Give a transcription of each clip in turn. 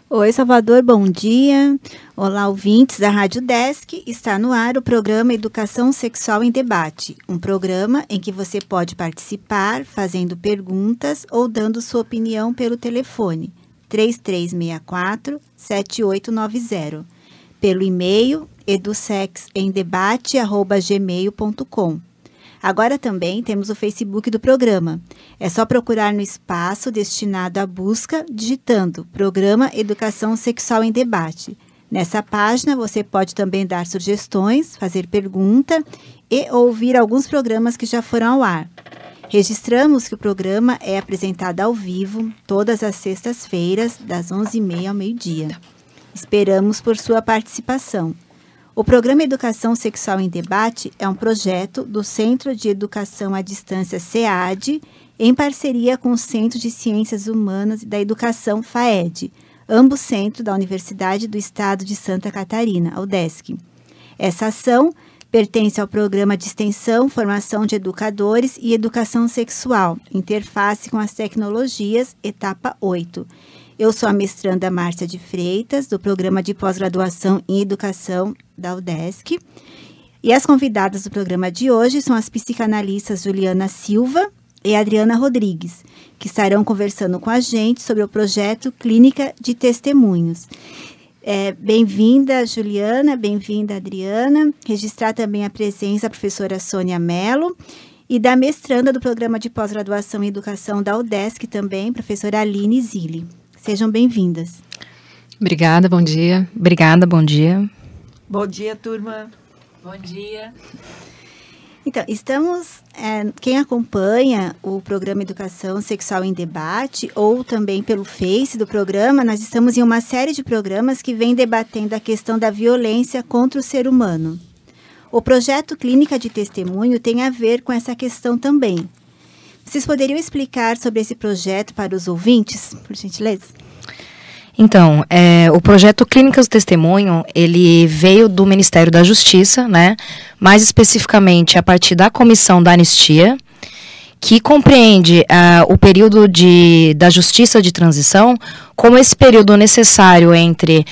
Oi, Salvador, bom dia. Olá, ouvintes da Rádio Desk. Está no ar o programa Educação Sexual em Debate, um programa em que você pode participar fazendo perguntas ou dando sua opinião pelo telefone 3364-7890, pelo e-mail edusexemdebate@gmail.com. Agora também temos o Facebook do programa. É só procurar no espaço destinado à busca, digitando Programa Educação Sexual em Debate. Nessa página você pode também dar sugestões, fazer pergunta e ouvir alguns programas que já foram ao ar. Registramos que o programa é apresentado ao vivo todas as sextas-feiras, das 11h30 ao meio-dia. Esperamos por sua participação. O programa Educação Sexual em Debate é um projeto do Centro de Educação à Distância SEAD, em parceria com o Centro de Ciências Humanas e da Educação FAED, ambos centros da Universidade do Estado de Santa Catarina, a UDESC. Essa ação pertence ao Programa de Extensão, Formação de Educadores e Educação Sexual, Interface com as Tecnologias, etapa 8. Eu sou a mestranda Márcia de Freitas, do Programa de Pós-Graduação em Educação da UDESC. E as convidadas do programa de hoje são as psicanalistas Juliana Silva e Adriana Rodrigues, que estarão conversando com a gente sobre o projeto Clínica de Testemunhos. Bem-vinda, Juliana, bem-vinda, Adriana. Registrar também a presença da professora Sônia Mello e da mestranda do Programa de Pós-Graduação em Educação da UDESC também, professora Aline Zilli. Sejam bem-vindas. Obrigada, bom dia. Obrigada, bom dia. Bom dia, turma. Bom dia. Então, quem acompanha o programa Educação Sexual em Debate, ou também pelo Face do programa, nós estamos em uma série de programas que vem debatendo a questão da violência contra o ser humano. O projeto Clínica de Testemunho tem a ver com essa questão também. Vocês poderiam explicar sobre esse projeto para os ouvintes, por gentileza? Então, o projeto Clínicas do Testemunho, ele veio do Ministério da Justiça, né? Mais especificamente a partir da Comissão da Anistia, que compreende o período da Justiça de Transição como esse período necessário entre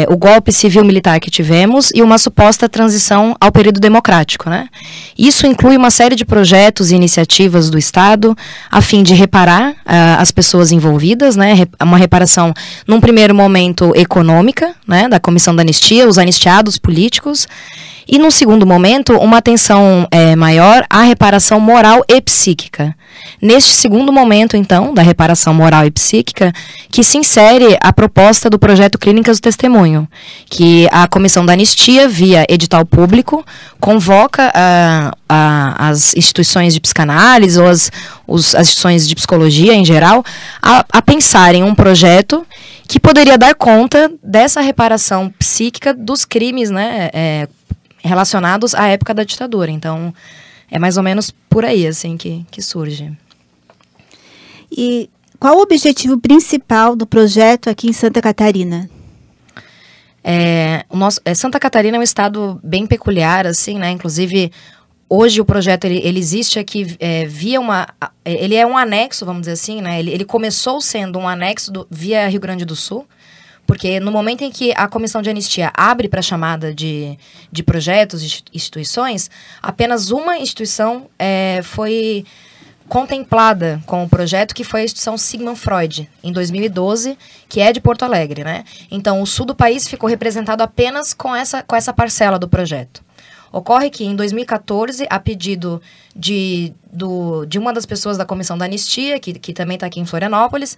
o golpe civil-militar que tivemos e uma suposta transição ao período democrático, né? Isso inclui uma série de projetos e iniciativas do Estado a fim de reparar as pessoas envolvidas, né? Uma reparação, num primeiro momento, econômica, né? Da Comissão da Anistia, os anistiados políticos, e, num segundo momento, uma atenção maior à reparação moral e psíquica. Neste segundo momento, então, da reparação moral e psíquica, que se insere a proposta do projeto Clínicas do Testemunho, que a Comissão da Anistia, via edital público, convoca as instituições de psicanálise ou as instituições de psicologia em geral a pensar em um projeto que poderia dar conta dessa reparação psíquica dos crimes, né, relacionados à época da ditadura. Então, é mais ou menos por aí, assim, que surge. E qual o objetivo principal do projeto aqui em Santa Catarina? Santa Catarina é um estado bem peculiar, assim, né? Inclusive, hoje o projeto ele existe aqui ele é um anexo, vamos dizer assim, né? Ele começou sendo um anexo via Rio Grande do Sul, porque no momento em que a Comissão de Anistia abre para a chamada de projetos, de instituições, apenas uma instituição foi contemplada com o projeto, que foi a instituição Sigmund Freud, em 2012, que é de Porto Alegre, né? Então, o sul do país ficou representado apenas com essa parcela do projeto. Ocorre que, em 2014, a pedido de uma das pessoas da Comissão da Anistia, que também está aqui em Florianópolis,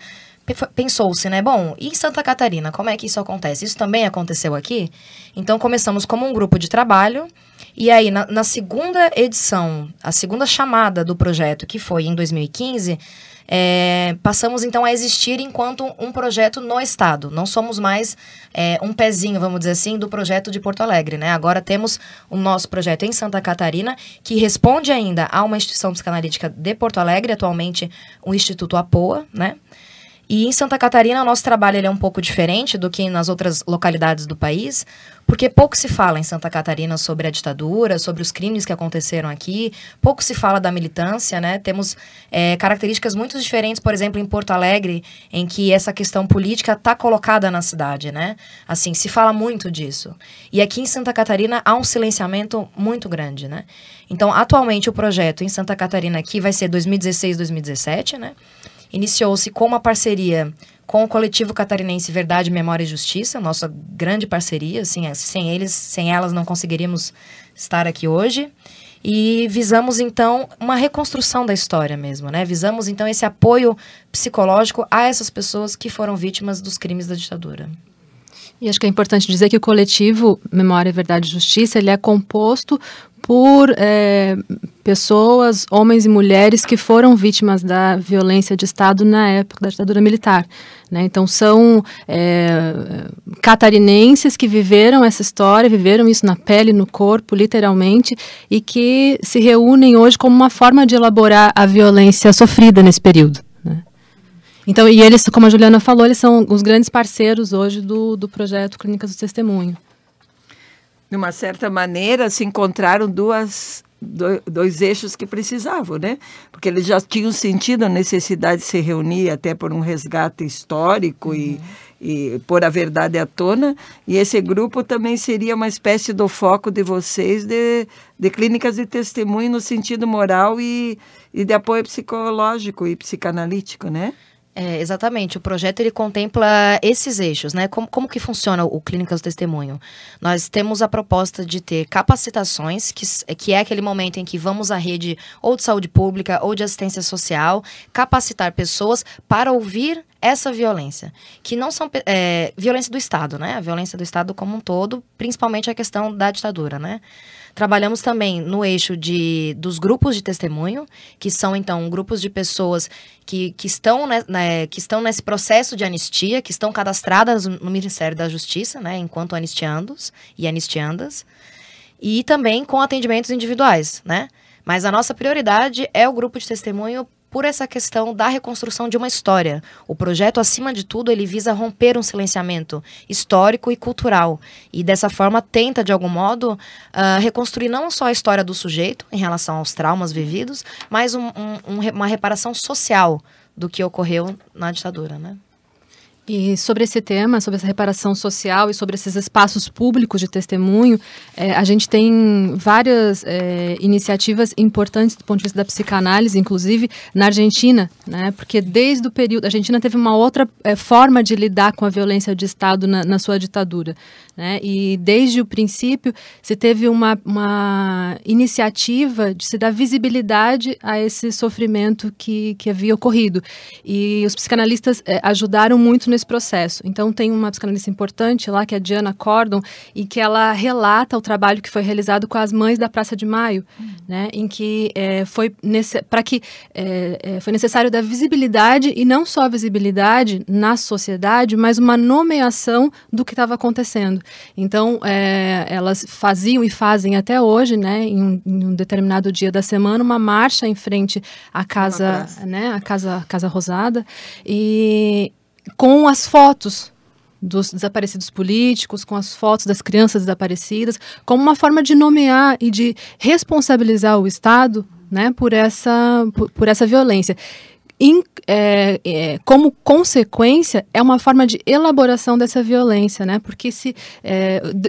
pensou-se, né? Bom, e em Santa Catarina, como é que isso acontece? Isso também aconteceu aqui? Então, começamos como um grupo de trabalho, e aí, na segunda edição, a segunda chamada do projeto, que foi em 2015, passamos, então, a existir enquanto um projeto no Estado. Não somos mais um pezinho, vamos dizer assim, do projeto de Porto Alegre, né? Agora temos o nosso projeto em Santa Catarina, que responde ainda a uma instituição psicanalítica de Porto Alegre, atualmente o Instituto APOA, né? E em Santa Catarina, o nosso trabalho ele é um pouco diferente do que nas outras localidades do país, porque pouco se fala em Santa Catarina sobre a ditadura, sobre os crimes que aconteceram aqui, pouco se fala da militância, né? Temos características muito diferentes, por exemplo, em Porto Alegre, em que essa questão política está colocada na cidade, né? Assim, se fala muito disso. E aqui em Santa Catarina há um silenciamento muito grande, né? Então, atualmente, o projeto em Santa Catarina aqui vai ser 2016-2017, né? Iniciou-se com uma parceria com o Coletivo Catarinense Verdade, Memória e Justiça, nossa grande parceria, assim, sem elas não conseguiríamos estar aqui hoje. E visamos, então, uma reconstrução da história mesmo, né? Visamos, então, esse apoio psicológico a essas pessoas que foram vítimas dos crimes da ditadura. E acho que é importante dizer que o coletivo Memória, Verdade e Justiça, ele é composto por pessoas, homens e mulheres que foram vítimas da violência de Estado na época da ditadura militar, né? Então são catarinenses que viveram essa história, viveram isso na pele, no corpo, literalmente, e que se reúnem hoje como uma forma de elaborar a violência sofrida nesse período, né? Então, e eles, como a Juliana falou, eles são os grandes parceiros hoje do projeto Clínicas do Testemunho. De uma certa maneira, se encontraram dois eixos que precisavam, né? Porque eles já tinham sentido a necessidade de se reunir até por um resgate histórico e pôr a verdade à tona. E esse grupo também seria uma espécie do foco de vocês de clínicas de testemunho no sentido moral e de apoio psicológico e psicanalítico, né? Exatamente, o projeto ele contempla esses eixos, né? Como que funciona o Clínicas do Testemunho? Nós temos a proposta de ter capacitações, que é aquele momento em que vamos à rede ou de saúde pública ou de assistência social, capacitar pessoas para ouvir essa violência, que não são violência do Estado, né? A violência do Estado como um todo, principalmente a questão da ditadura, né? Trabalhamos também no eixo dos grupos de testemunho, que são, então, grupos de pessoas que estão nesse processo de anistia, que estão cadastradas no Ministério da Justiça, né, enquanto anistiandos e anistiandas, e também com atendimentos individuais, né? Mas a nossa prioridade é o grupo de testemunho por essa questão da reconstrução de uma história. O projeto, acima de tudo, ele visa romper um silenciamento histórico e cultural. E dessa forma tenta, de algum modo, reconstruir não só a história do sujeito em relação aos traumas vividos, mas uma reparação social do que ocorreu na ditadura, né? E sobre esse tema, sobre essa reparação social e sobre esses espaços públicos de testemunho, a gente tem várias iniciativas importantes do ponto de vista da psicanálise, inclusive na Argentina, né? Porque desde o período... A Argentina teve uma outra forma de lidar com a violência de Estado na sua ditadura, né? E desde o princípio se teve uma iniciativa de se dar visibilidade a esse sofrimento que havia ocorrido. E os psicanalistas ajudaram muito nesse processo. Então tem uma psicanalista importante lá, que é a Diana Cordon, e que ela relata o trabalho que foi realizado com as mães da Praça de Maio, né, em que foi necessário dar visibilidade, e não só visibilidade na sociedade, mas uma nomeação do que estava acontecendo. Então elas faziam e fazem até hoje, né, em um determinado dia da semana, uma marcha em frente à casa, né, a Casa Rosada, e com as fotos dos desaparecidos políticos, com as fotos das crianças desaparecidas, como uma forma de nomear e de responsabilizar o Estado, né, por essa violência. Como consequência, é uma forma de elaboração dessa violência, né, porque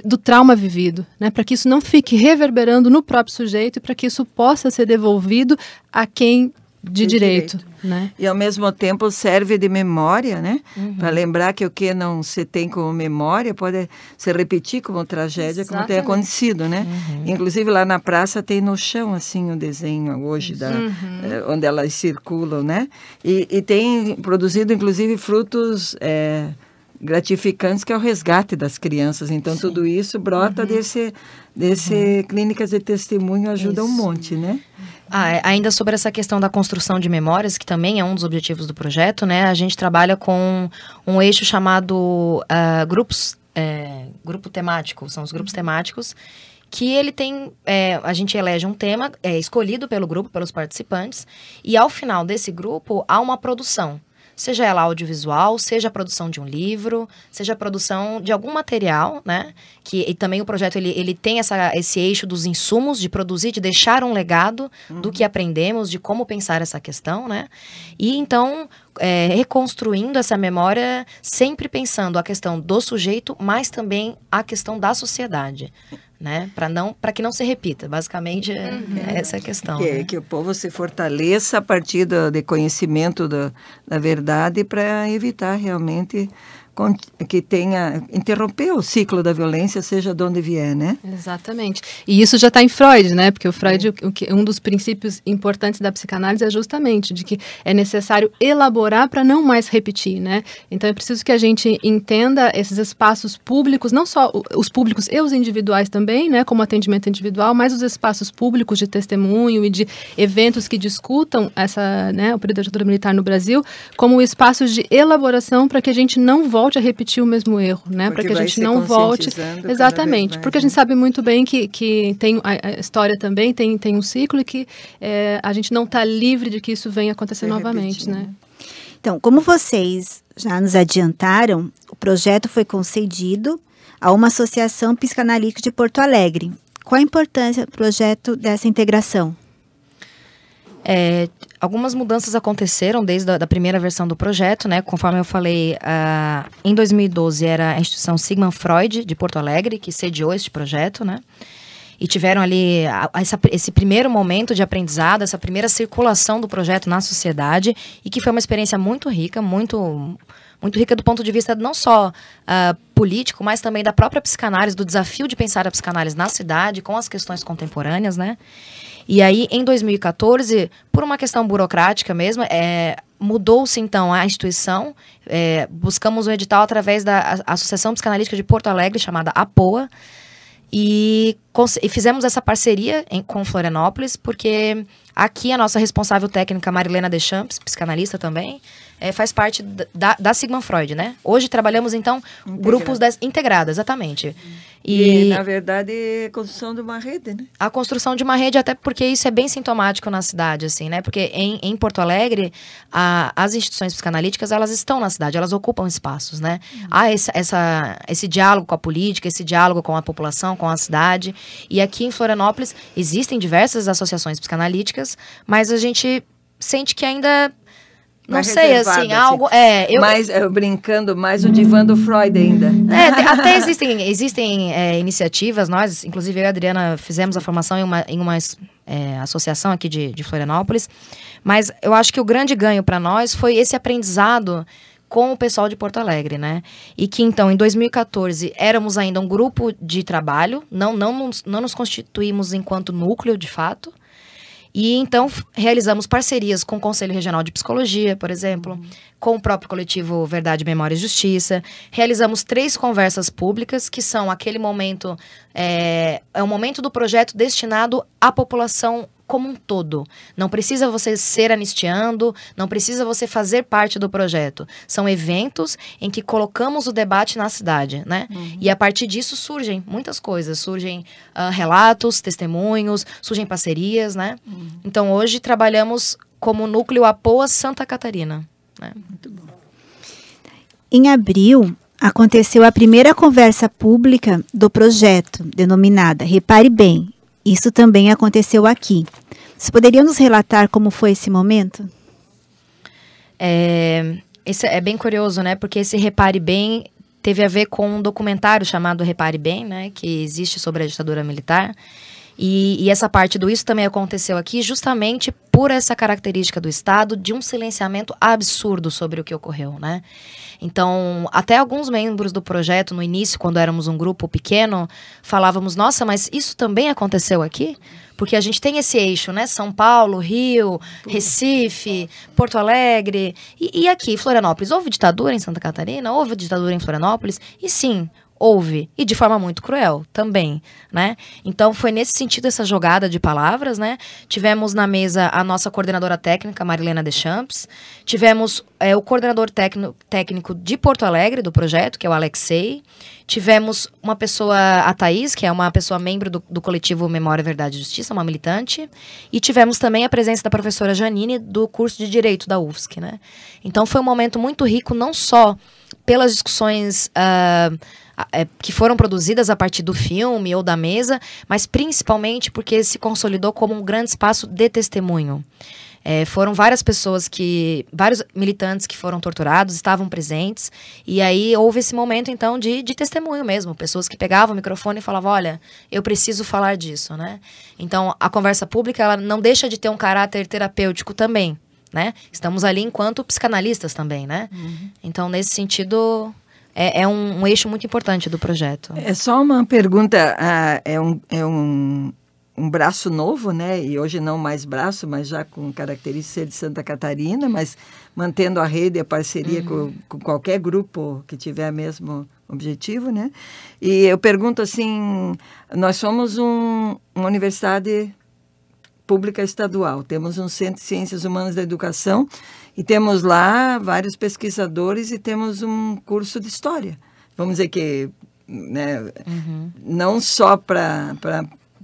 do trauma vivido, né, para que isso não fique reverberando no próprio sujeito e para que isso possa ser devolvido a quem de direito, né? E ao mesmo tempo serve de memória, né? Para lembrar que o que não se tem como memória pode se repetir como tragédia. Exatamente. Como tem acontecido, né? Inclusive lá na praça tem no chão assim o desenho hoje onde elas circulam, né? E tem produzido inclusive frutos gratificantes, que é o resgate das crianças. Então tudo isso brota desse Clínicas de Testemunho, ajuda um monte, né? Ainda sobre essa questão da construção de memórias, que também é um dos objetivos do projeto, né? A gente trabalha com um eixo chamado grupo temático, são os grupos temáticos, que ele tem, a gente elege um tema escolhido pelo grupo, pelos participantes, e ao final desse grupo há uma produção. seja ela audiovisual, seja a produção de um livro, seja a produção de algum material, né? E também o projeto ele tem esse eixo dos insumos, de produzir, de deixar um legado do que aprendemos, de como pensar essa questão, né? E então, reconstruindo essa memória, sempre pensando a questão do sujeito, mas também a questão da sociedade, né? Para que não se repita, basicamente essa é a questão. Que o povo se fortaleça a partir do conhecimento da verdade para evitar realmente que interromper o ciclo da violência, seja de onde vier, né? Exatamente. E isso já está em Freud, né? Porque o Freud, um dos princípios importantes da psicanálise é justamente de que é necessário elaborar para não mais repetir, né? Então é preciso que a gente entenda esses espaços públicos, não só os públicos e os individuais também, né? Como atendimento individual, mas os espaços públicos de testemunho e de eventos que discutam o período da ditadura militar no Brasil, como espaços de elaboração para que a gente não volte a repetir o mesmo erro, né? Para que a gente não volte. Exatamente, porque a gente sabe muito bem que tem a história também, tem um ciclo e que a gente não está livre de que isso venha acontecer novamente, né? Então, como vocês já nos adiantaram, o projeto foi concedido a uma associação psicanalítica de Porto Alegre. Qual a importância do projeto dessa integração? Algumas mudanças aconteceram desde a primeira versão do projeto, né? Conforme eu falei, em 2012 era a instituição Sigmund Freud de Porto Alegre que sediou este projeto, né? E tiveram ali esse primeiro momento de aprendizado, essa primeira circulação do projeto na sociedade, e que foi uma experiência muito rica, muito rica do ponto de vista não só político, mas também da própria psicanálise, do desafio de pensar a psicanálise na cidade, com as questões contemporâneas, né? E aí, em 2014, por uma questão burocrática mesmo, mudou-se então a instituição, buscamos um edital através da Associação Psicanalítica de Porto Alegre, chamada APOA, e fizemos essa parceria com Florianópolis, porque aqui a nossa responsável técnica, Marilena Deschamps, psicanalista também, faz parte da Sigmund Freud, né? Hoje trabalhamos, então, grupos integrados, exatamente. E, na verdade, a construção de uma rede, né? A construção de uma rede, até porque isso é bem sintomático na cidade, assim, né? Porque em Porto Alegre, as instituições psicanalíticas, elas estão na cidade, elas ocupam espaços, né? Há esse diálogo com a política, esse diálogo com a população, com a cidade. E aqui em Florianópolis, existem diversas associações psicanalíticas, mas a gente sente que ainda... Não sei, assim, algo... brincando mais o divã do Freud ainda. Até existem iniciativas, nós, inclusive eu e a Adriana, fizemos a formação em uma associação aqui de Florianópolis, mas eu acho que o grande ganho para nós foi esse aprendizado com o pessoal de Porto Alegre, né? E que, então, em 2014, éramos ainda um grupo de trabalho, não nos constituímos enquanto núcleo, de fato. E, então, realizamos parcerias com o Conselho Regional de Psicologia, por exemplo, com o próprio coletivo Verdade, Memória e Justiça. Realizamos 3 conversas públicas, que são aquele momento... É um momento do projeto destinado à população como um todo. Não precisa você ser anistiando, não precisa você fazer parte do projeto. São eventos em que colocamos o debate na cidade, né? E a partir disso surgem muitas coisas. Surgem relatos, testemunhos, surgem parcerias, né? Então, hoje trabalhamos como núcleo APOA Santa Catarina. Né? Muito bom. Em abril, aconteceu a primeira conversa pública do projeto, denominada Repare Bem. Isso também aconteceu aqui. Você poderia nos relatar como foi esse momento? Esse é bem curioso, né? Porque esse Repare Bem teve a ver com um documentário chamado Repare Bem, né? Que existe sobre a ditadura militar. E essa parte do isso também aconteceu aqui justamente por essa característica do Estado de um silenciamento absurdo sobre o que ocorreu, né? Então, até alguns membros do projeto, no início, quando éramos um grupo pequeno, falávamos, nossa, mas isso também aconteceu aqui? Porque a gente tem esse eixo, né? São Paulo, Rio, Recife, Porto Alegre. E aqui, Florianópolis, houve ditadura em Santa Catarina? Houve ditadura em Florianópolis? E sim, Houve, e de forma muito cruel também, né? Então foi nesse sentido essa jogada de palavras, né? Tivemos na mesa a nossa coordenadora técnica, Marilena Deschamps, tivemos o coordenador técnico de Porto Alegre do projeto, que é o Alexei, tivemos uma pessoa, a Thaís, que é uma pessoa membro do coletivo Memória, Verdade e Justiça, uma militante, e tivemos também a presença da professora Janine do curso de Direito da UFSC, né? Então foi um momento muito rico, não só pelas discussões que foram produzidas a partir do filme ou da mesa, mas principalmente porque se consolidou como um grande espaço de testemunho. Foram várias pessoas vários militantes que foram torturados, estavam presentes, e aí houve esse momento, então, de testemunho mesmo, pessoas que pegavam o microfone e falavam, olha, eu preciso falar disso, né? Então, a conversa pública, ela não deixa de ter um caráter terapêutico também, né? Estamos ali enquanto psicanalistas também, né? Uhum. Então, nesse sentido, é um eixo muito importante do projeto. É só uma pergunta, um braço novo, né? E hoje não mais braço, mas já com características de Santa Catarina, mas mantendo a rede e a parceria com qualquer grupo que tiver o mesmo objetivo, né? E eu pergunto assim, nós somos uma universidade pública estadual, temos um Centro de Ciências Humanas da Educação e temos lá vários pesquisadores e temos um curso de História. Vamos dizer que, né, não só para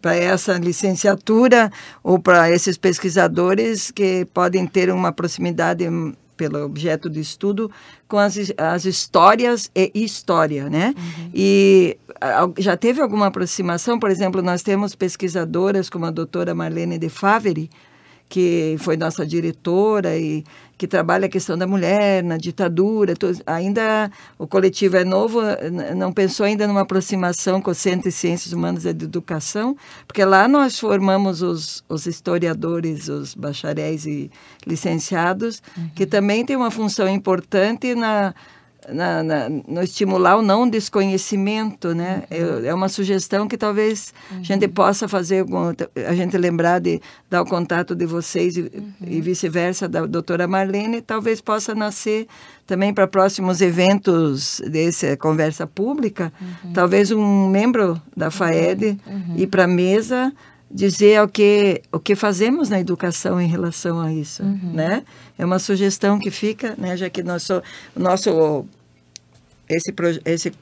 essa licenciatura ou para esses pesquisadores que podem ter uma proximidade pelo objeto de estudo com as histórias e história, né? E já teve alguma aproximação? Por exemplo, nós temos pesquisadoras como a doutora Marlene de Favre, que foi nossa diretora e que trabalha a questão da mulher na ditadura. Ainda o coletivo é novo, não pensou ainda numa aproximação com o Centro de Ciências Humanas e de Educação, porque lá nós formamos os historiadores, os bacharéis e licenciados, que também tem uma função importante no estimular o não desconhecimento, né? É uma sugestão que talvez a gente possa fazer, a gente lembrar de dar o contato de vocês e vice-versa da doutora Marlene, talvez possa nascer também para próximos eventos dessa conversa pública, talvez um membro da FAED ir para a mesa dizer o que fazemos na educação em relação a isso, né? É uma sugestão que fica, né? Já que esse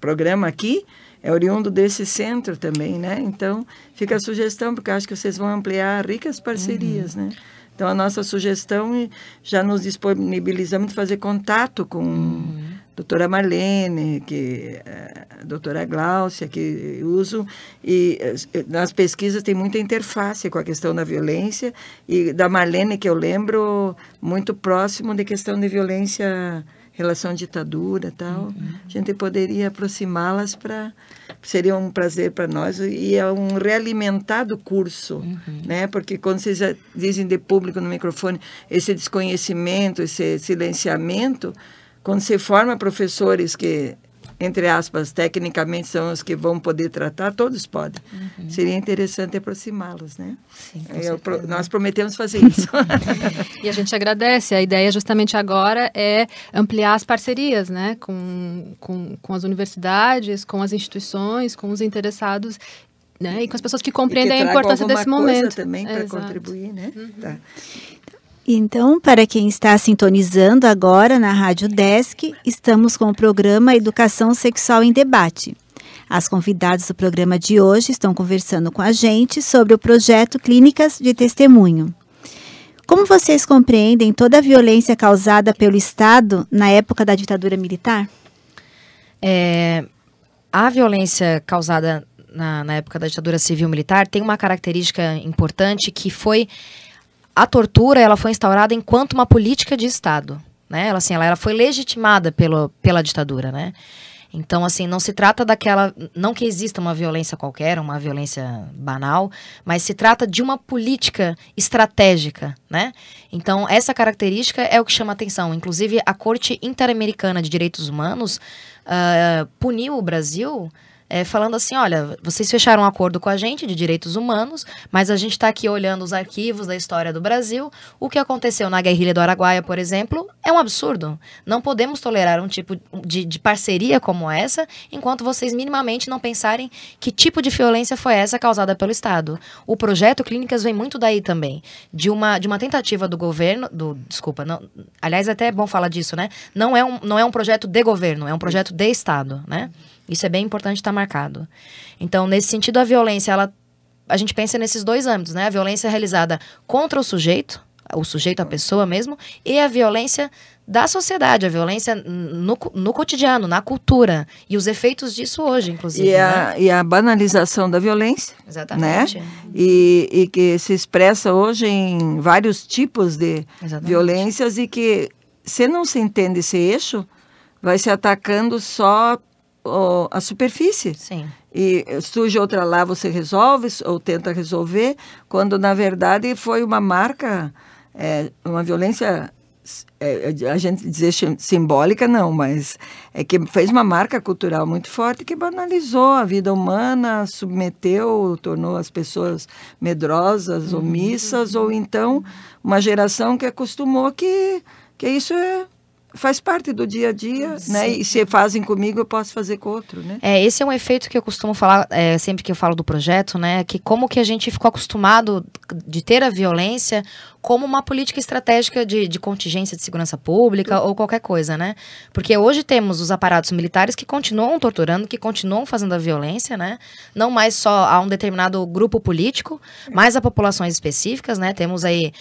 programa aqui é oriundo desse centro também, né? Então, fica a sugestão, porque acho que vocês vão ampliar ricas parcerias, né? Então, a nossa sugestão, já nos disponibilizamos de fazer contato com a doutora Marlene, a doutora Gláucia, que uso, e nas pesquisas tem muita interface com a questão da violência, e da Marlene, que eu lembro, muito próximo da questão de violência, relação à ditadura e tal. A gente poderia aproximá-las seria um prazer para nós e é um realimentado curso, né? Porque quando vocês dizem de público no microfone, esse desconhecimento, esse silenciamento, quando se forma professores que, entre aspas, tecnicamente são os que vão poder tratar, todos podem. Seria interessante aproximá-los, né? Sim, nós prometemos fazer isso. E a gente agradece. A ideia justamente agora é ampliar as parcerias, né? Com as universidades, com as instituições, com os interessados, né? E com as pessoas que compreendem a importância desse momento. Também para contribuir, né? Tá. Então, para quem está sintonizando agora na Rádio Desk, estamos com o programa Educação Sexual em Debate. As convidadas do programa de hoje estão conversando com a gente sobre o projeto Clínicas de Testemunho. Como vocês compreendem toda a violência causada pelo Estado na época da ditadura militar? A violência causada na época da ditadura civil-militar tem uma característica importante que foi... A tortura, ela foi instaurada enquanto uma política de Estado, né? Ela foi legitimada pela ditadura, né? Então, assim, não se trata não que exista uma violência qualquer, uma violência banal, mas se trata de uma política estratégica, né? Então, essa característica é o que chama atenção. Inclusive, a Corte Interamericana de Direitos Humanos puniu o Brasil falando assim, olha, vocês fecharam um acordo com a gente de direitos humanos, mas a gente está aqui olhando os arquivos da história do Brasil. O que aconteceu na guerrilha do Araguaia, por exemplo, é um absurdo. Não podemos tolerar um tipo de parceria como essa, enquanto vocês minimamente não pensarem que tipo de violência foi essa causada pelo Estado. O projeto Clínicas vem muito daí também, de uma tentativa do governo, aliás, até é bom falar disso, né? Não é um projeto de governo, é um projeto de Estado, né? Isso é bem importante estar marcado. Então, nesse sentido, a violência, a gente pensa nesses dois âmbitos, né? A violência realizada contra o sujeito, a pessoa mesmo, e a violência da sociedade, a violência no cotidiano, na cultura, e os efeitos disso hoje, inclusive. E a banalização da violência. Exatamente. Né? E que se expressa hoje em vários tipos de violências e que, se não se entende esse eixo, vai se atacando só a superfície. Sim. E surge outra lá, você resolve ou tenta resolver, quando na verdade foi uma marca, uma violência, a gente dizer simbólica não, mas é que fez uma marca cultural muito forte que banalizou a vida humana, submeteu, tornou as pessoas medrosas, omissas, ou então uma geração que acostumou que isso faz parte do dia a dia, né? E se fazem comigo, eu posso fazer com outro, né? Esse é um efeito que eu costumo falar, sempre que eu falo do projeto, né? Que como que a gente ficou acostumado de ter a violência como uma política estratégica de contingência de segurança pública ou qualquer coisa, né? Porque hoje temos os aparatos militares que continuam torturando, que continuam fazendo a violência, né? Não mais só a um determinado grupo político, mas a populações específicas, né? Temos aí,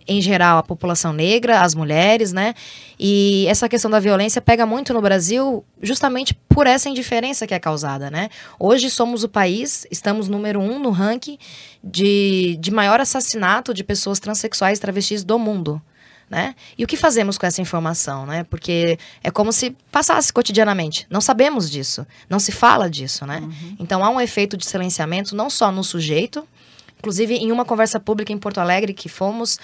em geral, a população negra, as mulheres, né? E essa questão da violência pega muito no Brasil justamente por essa indiferença que é causada, né? Hoje somos o país, estamos número 1 no ranking de maior assassinato de pessoas transexuais e travestis do mundo, né? E o que fazemos com essa informação, né? Porque é como se passasse cotidianamente. Não sabemos disso, não se fala disso, né? Então há um efeito de silenciamento não só no sujeito. Inclusive, em uma conversa pública em Porto Alegre que fomos,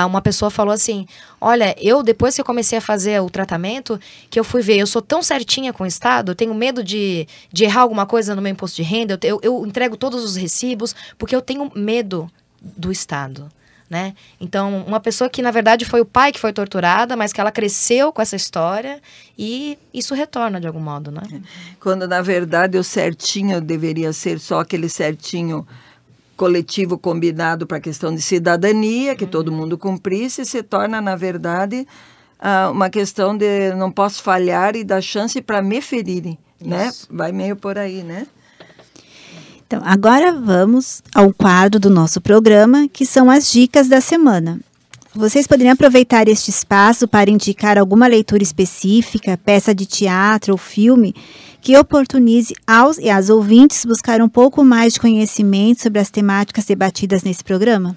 uma pessoa falou assim, olha, depois que eu comecei a fazer o tratamento, que eu fui ver, eu sou tão certinha com o Estado, eu tenho medo de errar alguma coisa no meu imposto de renda, eu entrego todos os recibos, porque eu tenho medo do Estado, né? Então, uma pessoa que, na verdade, foi o pai que foi torturada, mas que ela cresceu com essa história e isso retorna de algum modo, né? Quando, na verdade, o certinho deveria ser só aquele certinho coletivo combinado para a questão de cidadania, que todo mundo cumprisse, se torna, na verdade, uma questão de não posso falhar e dar chance para me ferirem, né? Vai meio por aí, né? Então, agora vamos ao quadro do nosso programa, que são as dicas da semana. Vocês poderiam aproveitar este espaço para indicar alguma leitura específica, peça de teatro ou filme, que oportunize aos e às ouvintes buscar um pouco mais de conhecimento sobre as temáticas debatidas nesse programa?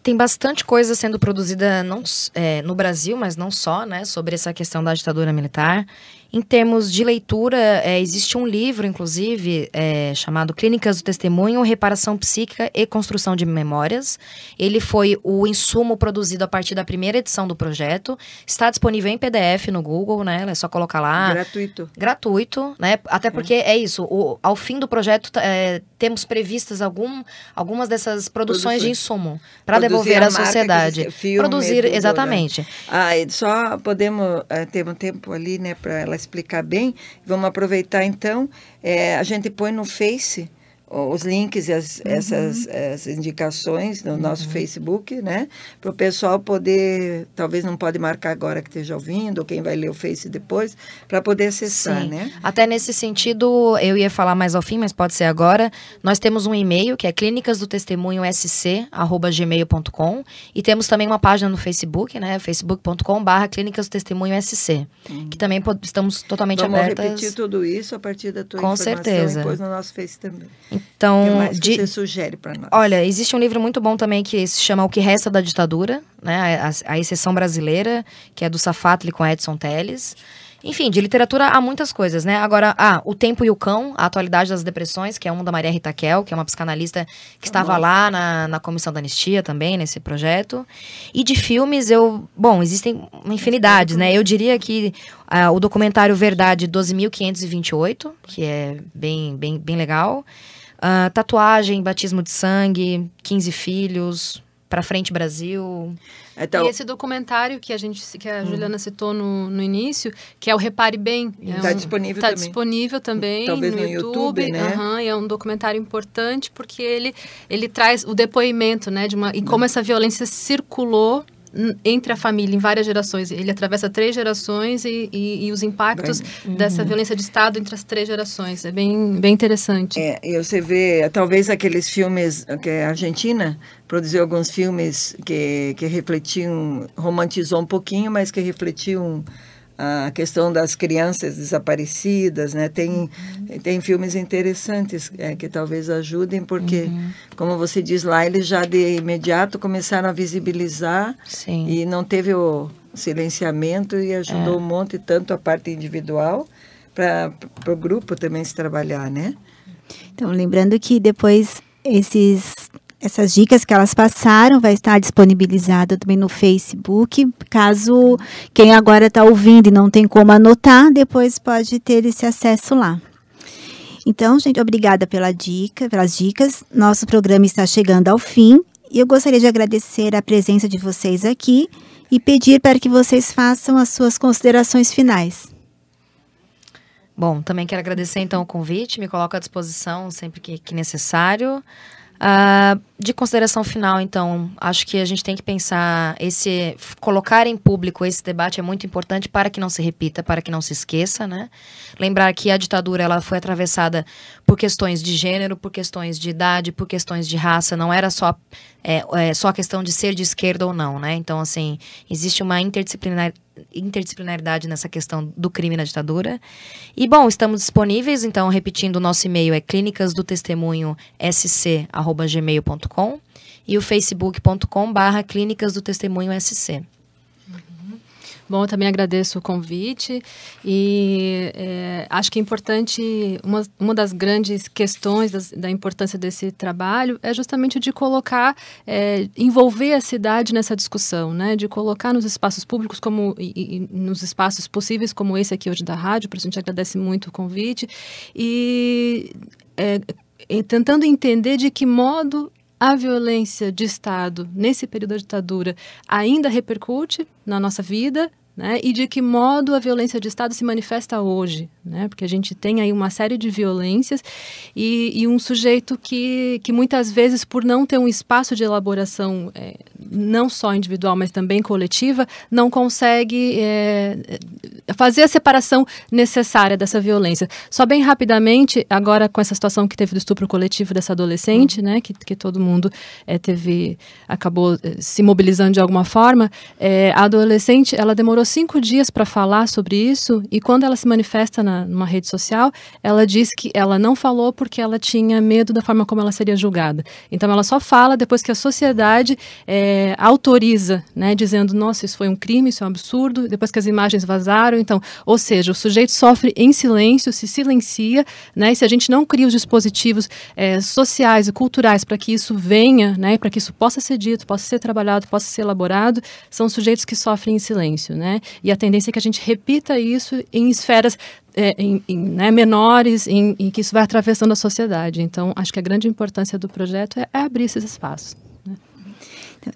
Tem bastante coisa sendo produzida no Brasil, mas não só, né, sobre essa questão da ditadura militar. Em termos de leitura, existe um livro, inclusive, chamado Clínicas do Testemunho, Reparação Psíquica e Construção de Memórias. Ele foi o insumo produzido a partir da primeira edição do projeto. Está disponível em PDF no Google, né? É só colocar lá. Gratuito. Gratuito, né? Até porque é isso, ao fim do projeto temos previstas algumas dessas produções de insumo para devolver à sociedade. Produzir, exatamente. Só podemos ter um tempo ali, né, para ela explicar bem. Vamos aproveitar então, a gente põe no Face os links e essas indicações no nosso Facebook, né? Para o pessoal poder, talvez não pode marcar agora que esteja ouvindo, ou quem vai ler o Face depois, para poder acessar, né? Até nesse sentido, eu ia falar mais ao fim, mas pode ser agora. Nós temos um e-mail, que é clinicasdotestemunhosc@gmail.com, e temos também uma página no Facebook, né? facebook.com/clinicasdotestemunhosc, que também estamos totalmente abertas. Vamos repetir tudo isso a partir da tua Com informação certeza. E depois no nosso Face também. Então, O que mais que você sugere para nós? Olha, existe um livro muito bom também que se chama O que Resta da Ditadura, né? A Exceção Brasileira, que é do Safatli com Edson Telles. Enfim, de literatura há muitas coisas, né? Agora, O Tempo e o Cão, A Atualidade das Depressões, que é um da Maria Rita Kell, que é uma psicanalista que estava lá na comissão da anistia também, nesse projeto. E de filmes, existem uma infinidade, né? Eu diria que o documentário Verdade 12.528, que é bem legal. Tatuagem, Batismo de Sangue, 15 Filhos, Pra Frente Brasil. Então, e esse documentário que a Juliana citou no início, que é o Repare Bem. Está disponível também. Está disponível também talvez no YouTube, né? É um documentário importante porque ele traz o depoimento, né, e como essa violência circulou entre a família em várias gerações. Ele atravessa 3 gerações e os impactos dessa violência de Estado entre as 3 gerações. É bem interessante. E você vê, talvez aqueles filmes que a Argentina produziu alguns filmes que refletiam, romantizou um pouquinho, mas que refletiam a questão das crianças desaparecidas, né? Tem filmes interessantes que talvez ajudem, porque, como você diz lá, eles já de imediato começaram a visibilizar. Sim. E não teve o silenciamento e ajudou um monte, tanto a parte individual, para o grupo também se trabalhar, né? Então, lembrando que depois essas dicas que elas passaram vai estar disponibilizada também no Facebook. Caso quem agora está ouvindo e não tem como anotar, depois pode ter esse acesso lá. Então, gente, obrigada pelas dicas. Nosso programa está chegando ao fim e eu gostaria de agradecer a presença de vocês aqui e pedir para que vocês façam as suas considerações finais. Bom, também quero agradecer então o convite, me coloco à disposição sempre que necessário. De consideração final, então, acho que a gente tem que pensar, colocar em público esse debate é muito importante para que não se repita, para que não se esqueça, né? Lembrar que a ditadura ela foi atravessada por questões de gênero, por questões de idade, por questões de raça, não era só a questão de ser de esquerda ou não, né? Então, assim, existe uma interdisciplinaridade nessa questão do crime na ditadura. E, bom, estamos disponíveis, então, repetindo, o nosso e-mail é clinicasdotestemunho@gmail.com e o facebook.com/clinicasdotestemunho.sc. Bom, eu também agradeço o convite e acho que é importante, uma das grandes questões da importância desse trabalho é justamente de colocar, envolver a cidade nessa discussão, né? De colocar nos espaços públicos e nos espaços possíveis como esse aqui hoje da rádio, por isso a gente agradece muito o convite, e tentando entender de que modo a violência de Estado, nesse período da ditadura, ainda repercute na nossa vida, né? E de que modo a violência de Estado se manifesta hoje, né? Porque a gente tem aí uma série de violências e um sujeito que muitas vezes, por não ter um espaço de elaboração não só individual, mas também coletiva, não consegue fazer a separação necessária dessa violência. Só bem rapidamente, agora com essa situação que teve do estupro coletivo dessa adolescente, né, que todo mundo acabou se mobilizando de alguma forma, a adolescente, ela demorou 5 dias para falar sobre isso, e quando ela se manifesta numa rede social, ela diz que ela não falou porque ela tinha medo da forma como ela seria julgada. Então ela só fala depois que a sociedade autoriza, né, dizendo, nossa, isso foi um crime, isso é um absurdo, depois que as imagens vazaram. Então, ou seja, o sujeito sofre em silêncio, se silencia, né, e se a gente não cria os dispositivos sociais e culturais para que isso venha, né, para que isso possa ser dito, possa ser trabalhado, possa ser elaborado, são sujeitos que sofrem em silêncio, né, e a tendência é que a gente repita isso em esferas né, menores, em que isso vai atravessando a sociedade. Então, acho que a grande importância do projeto é abrir esses espaços.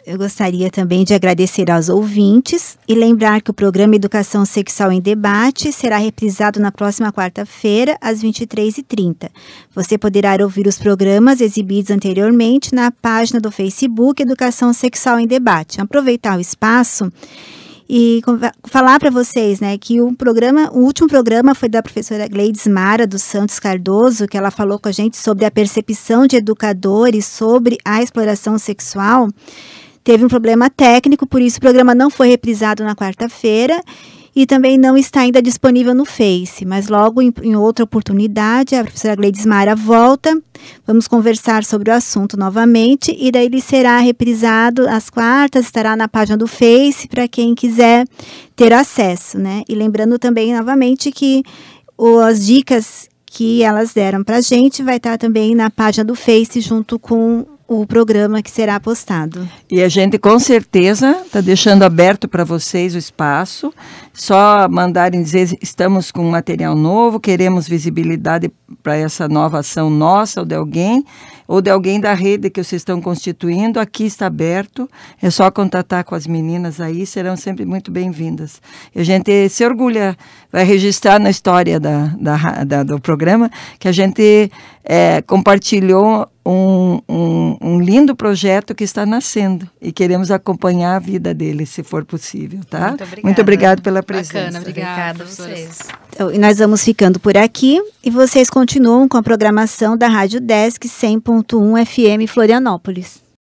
Eu gostaria também de agradecer aos ouvintes e lembrar que o programa Educação Sexual em Debate será reprisado na próxima quarta-feira, às 23h30. Você poderá ouvir os programas exibidos anteriormente na página do Facebook Educação Sexual em Debate. Aproveitar o espaço e falar para vocês, né, que o último programa foi da professora Gleides Mara dos Santos Cardoso, que ela falou com a gente sobre a percepção de educadores sobre a exploração sexual. Teve um problema técnico, por isso o programa não foi reprisado na quarta-feira. e também não está ainda disponível no Face, mas logo em outra oportunidade a professora Gleides Mara volta, vamos conversar sobre o assunto novamente e daí ele será reprisado às quartas, estará na página do Face para quem quiser ter acesso, né? E lembrando também novamente que as dicas que elas deram para a gente vai estar também na página do Face junto com o programa que será postado. E a gente com certeza está deixando aberto para vocês o espaço, só mandarem dizer estamos com material novo, queremos visibilidade para essa nova ação nossa ou de alguém da rede que vocês estão constituindo, aqui está aberto, é só contatar com as meninas aí, serão sempre muito bem-vindas. E a gente se orgulha, vai registrar na história do programa que a gente compartilhou um lindo projeto que está nascendo e queremos acompanhar a vida dele, se for possível, tá? Muito obrigado pela presença. Bacana, obrigada a vocês. Então, e nós vamos ficando por aqui e vocês continuam com a programação da Rádio Desk 100.1 FM Florianópolis.